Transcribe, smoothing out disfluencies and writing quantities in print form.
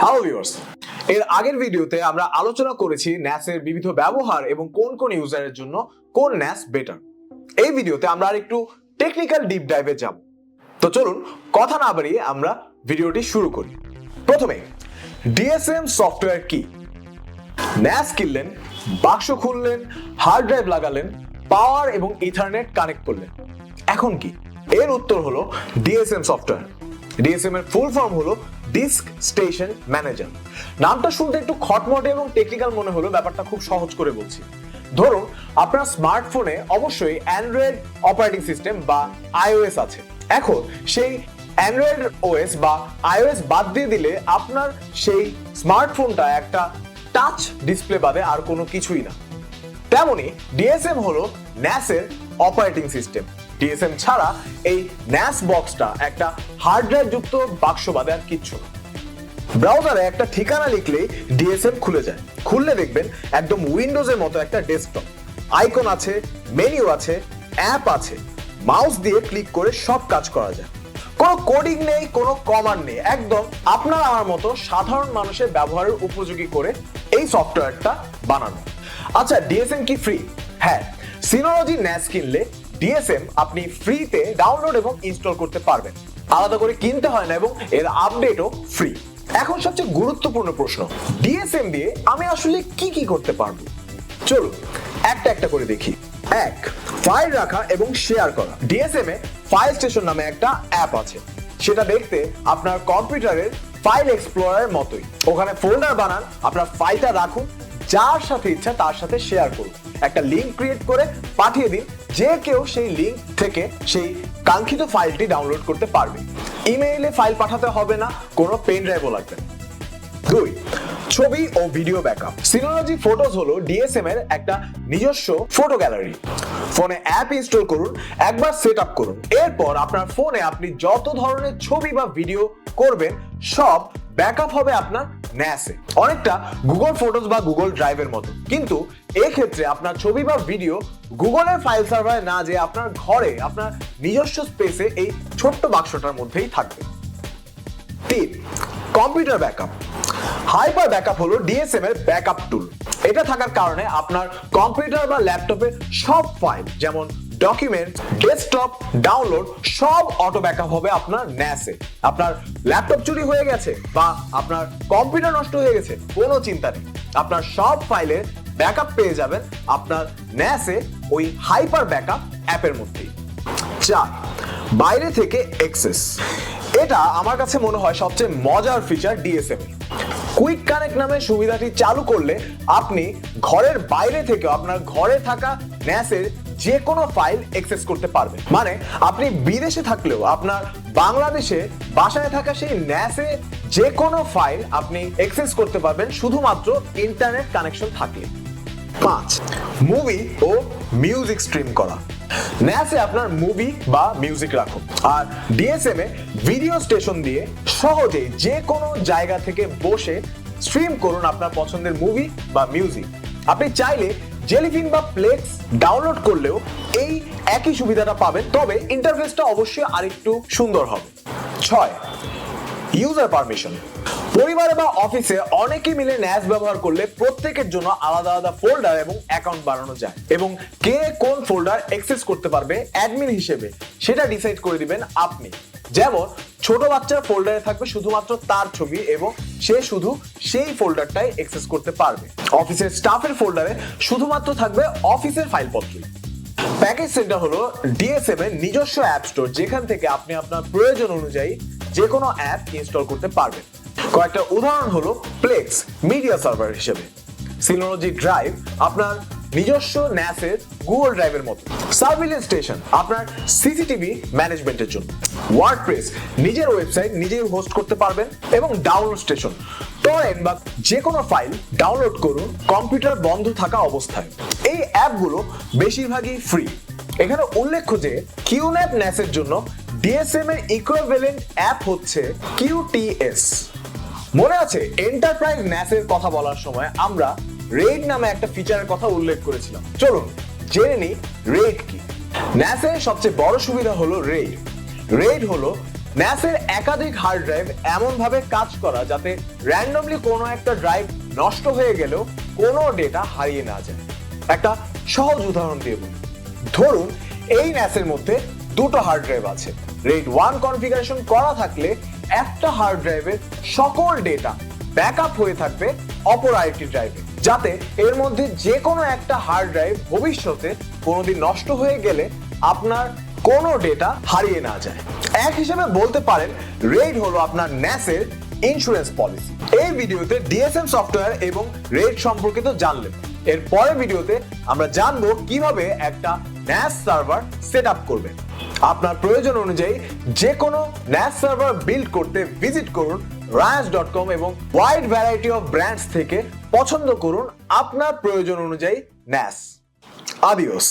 Hello viewers, এর আগের ভিডিওতে আমরা আলোচনা করেছি NAS এর বিবিধ ব্যবহার এবং কোন কোন ইউজারের জন্য কোন NAS বেটার। এই ভিডিওতে আমরা আর একটু টেকনিক্যাল ডিপ ডাইভে যাব। তো চলুন কথা না বাড়িয়ে আমরা ভিডিওটি শুরু করি। প্রথমে DSM সফটওয়্যার কি? NAS কিনলেন, বাক্স খুললেন, হার্ড ড্রাইভ লাগালেন, পাওয়ার এবং ইথারনেট কানেক্ট করলেন। এখন কি? এর উত্তর হলো DSM সফটওয়্যার। DSM এর ফুল ফর্ম হলো DiskStation Manager। নামটা শুনতে একটু খটমটে এবং টেকনিক্যাল মনে হলো, ব্যাপারটা খুব সহজ করে বলছি। ধরুন আপনার স্মার্টফোনে অবশ্যই অ্যান্ড্রয়েড অপারেটিং সিস্টেম বা iOS আছে। এখন সেই অ্যান্ড্রয়েড ওএস বা iOS বাদ দিয়ে দিলে আপনার সেই স্মার্টফোনটা একটা টাচ ডিসপ্লে বাদে আর কোনো কিছুই না। তেমনি DSM হলো NAS এর অপারেটিং সিস্টেম। DSM ছাড়া এই NAS বক্সটা একটা হার্ড ড্রাইভ যুক্ত বাক্স বাদে আর কিচ্ছু না। ব্রাউজারে একটা ঠিকানা লিখলেই DSM খুলে যায়। খুললে দেখবেন একদম উইন্ডোজের মতো একটা ডেস্কটপ, আইকন আছে, মেনু আছে, অ্যাপ আছে, মাউস দিয়ে ক্লিক করে সব কাজ করা যায়। কোনো কোডিং নেই, কোনো কমান্ড নেই, একদম আপনার আমার মতো সাধারণ মানুষের ব্যবহারের উপযোগী করে এই সফটওয়্যারটা বানানো। আচ্ছা, DSM কি ফ্রি? হ্যাঁ, Synology NAS কিনলে DSM আপনি ফ্রিতে ডাউনলোড এবং ইনস্টল করতে পারবেন। আলাদা করে কিনতে হয় না এবং এর আপডেটও ফ্রি। এখন সবচেয়ে গুরুত্বপূর্ণ প্রশ্ন, DSM দিয়ে আমি আসলে কি কি করতে পারবো? চলুন একটা একটা করে দেখি। 1. ফাইল রাখা এবং শেয়ার করা। DSM এ ফাইল স্টেশন নামে একটা অ্যাপ আছে। সেটা দেখতে আপনার কম্পিউটারের ফাইল এক্সপ্লোরারের মতোই। ওখানে ফোল্ডার বানান, আপনার ফাইলটা রাখুন, যার সাথে ইচ্ছা তার সাথে শেয়ার করুন। একটা লিংক ক্রিয়েট করে পাঠিয়ে দিন, যে কেউ সেই লিংক থেকে সেই কাঙ্ক্ষিত ফাইলটি ডাউনলোড করতে পারবে। ইমেইলে ফাইল পাঠাতে হবে না, কোনো পেন ড্রাইভও লাগবে না। 2. ছবি ও ভিডিও ব্যাকআপ। Synology Photos হলো DSM এর একটা নিজস্ব ফটো গ্যালারি। ফোনে অ্যাপ ইনস্টল করুন, একবার সেট আপ করুন, এরপর আপনার ফোনে আপনি যত ধরনের ছবি বা ভিডিও করবেন সব ব্যাকআপ হবে আপনার NAS এ। অনেকটা গুগল ফটোস বা গুগল ড্রাইভের মতো, কিন্তু এই ক্ষেত্রে আপনার ছবি বা ভিডিও গুগলের ফাইল সার্ভারে না যেয়ে আপনার ঘরে আপনার নিজস্ব স্পেসে এই ছোট্ট বাক্সটার মধ্যেই থাকবে। 3. Computer backup. হাইপার ব্যাকআপ হলো DSM এর ব্যাকআপ টুল। এটা থাকার কারণে আপনার কম্পিউটার বা ল্যাপটপের সব ফাইল যেমন ডকুমেন্ট, ডেস্কটপ, ডাউনলোড সব অটো ব্যাকআপ হবে আপনার NAS এ। আপনার ল্যাপটপ চুরি হয়ে গেছে বা আপনার কম্পিউটার নষ্ট হয়ে গেছে, কোনো চিন্তা নেই, আপনার সব ফাইলের ব্যাকআপ পেয়ে যাবেন আপনার NAS এ ওই হাইপার ব্যাকআপ অ্যাপের মধ্যেই। 4. বাইরে থেকে অ্যাক্সেস। এটা আমার কাছে মনে হয় সবচেয়ে মজার ফিচার DSM এর। QuickConnect নামে সুবিধাটি চালু করলে আপনি ঘরের বাইরে থেকে আপনার ঘরে থাকা NAS এর যে কোনো ফাইল অ্যাক্সেস করতে পারবেন। মানে আপনি বিদেশে থাকলেও আপনার বাংলাদেশে বাসায় থাকা সেই NAS এ যে কোনো ফাইল আপনি অ্যাক্সেস করতে পারবেন শুধুমাত্র ইন্টারনেট কানেকশন থাকলে। 5. মুভি ও মিউজিক স্ট্রিম করা। NAS এ আপনার মুভি বা মিউজিক রাখুন, আর DSM এ ভিডিও স্টেশন দিয়ে সহজে যে কোনো জায়গা থেকে বসে স্ট্রিম করুন আপনার পছন্দের মুভি বা মিউজিক। আপনি চাইলে জেলিফিন বা প্লেক্স ডাউনলোড করলেও এই একই সুবিধাটা পাবেন, তবে ইন্টারফেসটা অবশ্যই আরেকটু সুন্দর হবে। 6. User permission. পরিবারে বা অফিসে অনেকে মিলে NAS ব্যবহার করলে প্রত্যেকের জন্য আলাদা আলাদা ফোল্ডার এবং অ্যাকাউন্ট বানানো যায়, এবং কে কোন ফোল্ডার অ্যাক্সেস করতে পারবে অ্যাডমিন হিসেবে সেটা ডিসাইড করে দিবেন আপনি। যেমন ছোট বাচ্চার ফোল্ডারে থাকবে শুধুমাত্র তার ছবি এবং সে শুধু সেই ফোল্ডারটাই অ্যাক্সেস করতে পারবে। অফিসের স্টাফের ফোল্ডারে শুধুমাত্র থাকবে অফিসের ফাইলপত্রই। প্যাকেজ সেন্টার হলো DSM এর নিজস্ব অ্যাপ স্টোর, যেখান থেকে আপনি আপনার প্রয়োজন অনুযায়ী যে কোনো অ্যাপ ইনস্টল করতে পারবেন। কয়েকটা উদাহরণ হলো প্লেক্স মিডিয়া সার্ভার হিসেবে, Synology ড্রাইভ আপনার নিজস্ব NAS এর গুগল ড্রাইভের মতো, সার্ভিলেন্স স্টেশন আপনার সিসিটিভি ম্যানেজমেন্টের জন্য, ওয়ার্ডপ্রেস নিজের ওয়েবসাইট নিজেই হোস্ট করতে পারবেন, এবং ডাউনলোড স্টেশন টরেন্ট বা যে কোনো ফাইল ডাউনলোড করুন কম্পিউটার বন্ধ থাকা অবস্থায়। এই অ্যাপগুলো বেশিরভাগই ফ্রি। এখানে উল্লেখ্য যে QNAP NAS এর জন্য DSM এর ইকুইভ্যালেন্ট অ্যাপ হচ্ছে QTS। মনে আছে এন্টারপ্রাইজ NAS এর কথা বলার সময় আমরা রেড নামে একটা ফিচারের কথা উল্লেখ করেছিলাম। চলুন জেনে নিই রেড কি। NAS এর সবচেয়ে বড় সুবিধা হলো রেড হলো NAS এর একাধিক হার্ড ড্রাইভ এমন ভাবে কাজ করা যাতে র্যান্ডমলি কোনো একটা ড্রাইভ নষ্ট হয়ে গেলেও কোনো ডেটা হারিয়ে না যায়। একটা সহজ উদাহরণ দিয়ে বলি, ধরুন এই NAS এর মধ্যে দুটো হার্ড ড্রাইভ আছে। RAID 1 কনফিগারেশন করা থাকলে একটা হার্ড ড্রাইভের সকল ডেটা ব্যাকআপ হয়ে থাকবে অপর আরেকটি ড্রাইভে, যাতে এর মধ্যে যে কোনো একটা হার্ড ড্রাইভ ভবিষ্যতে কোনোদিন নষ্ট হয়ে গেলে আপনার কোনো ডেটা হারিয়ে না যায়। এক হিসেবে বলতে পারেন RAID হলো আপনার NAS এর ইন্স্যুরেন্স পলিসি। এই ভিডিওতে DSM সফটওয়্যার এবং RAID সম্পর্কিত জানলেন। এর পরের ভিডিওতে আমরা জানবো কিভাবে একটা NAS সার্ভার সেট আপ করবেন। আপনার প্রয়োজন অনুযায়ী যে কোনো NAS সার্ভার বিল্ড করতে ভিজিট করুন rayas.com এবং ওয়াইড ভ্যারাইটি অফ ব্র্যান্ডস থেকে পছন্দ করুন আপনার প্রয়োজন অনুযায়ী NAS। আদিওস।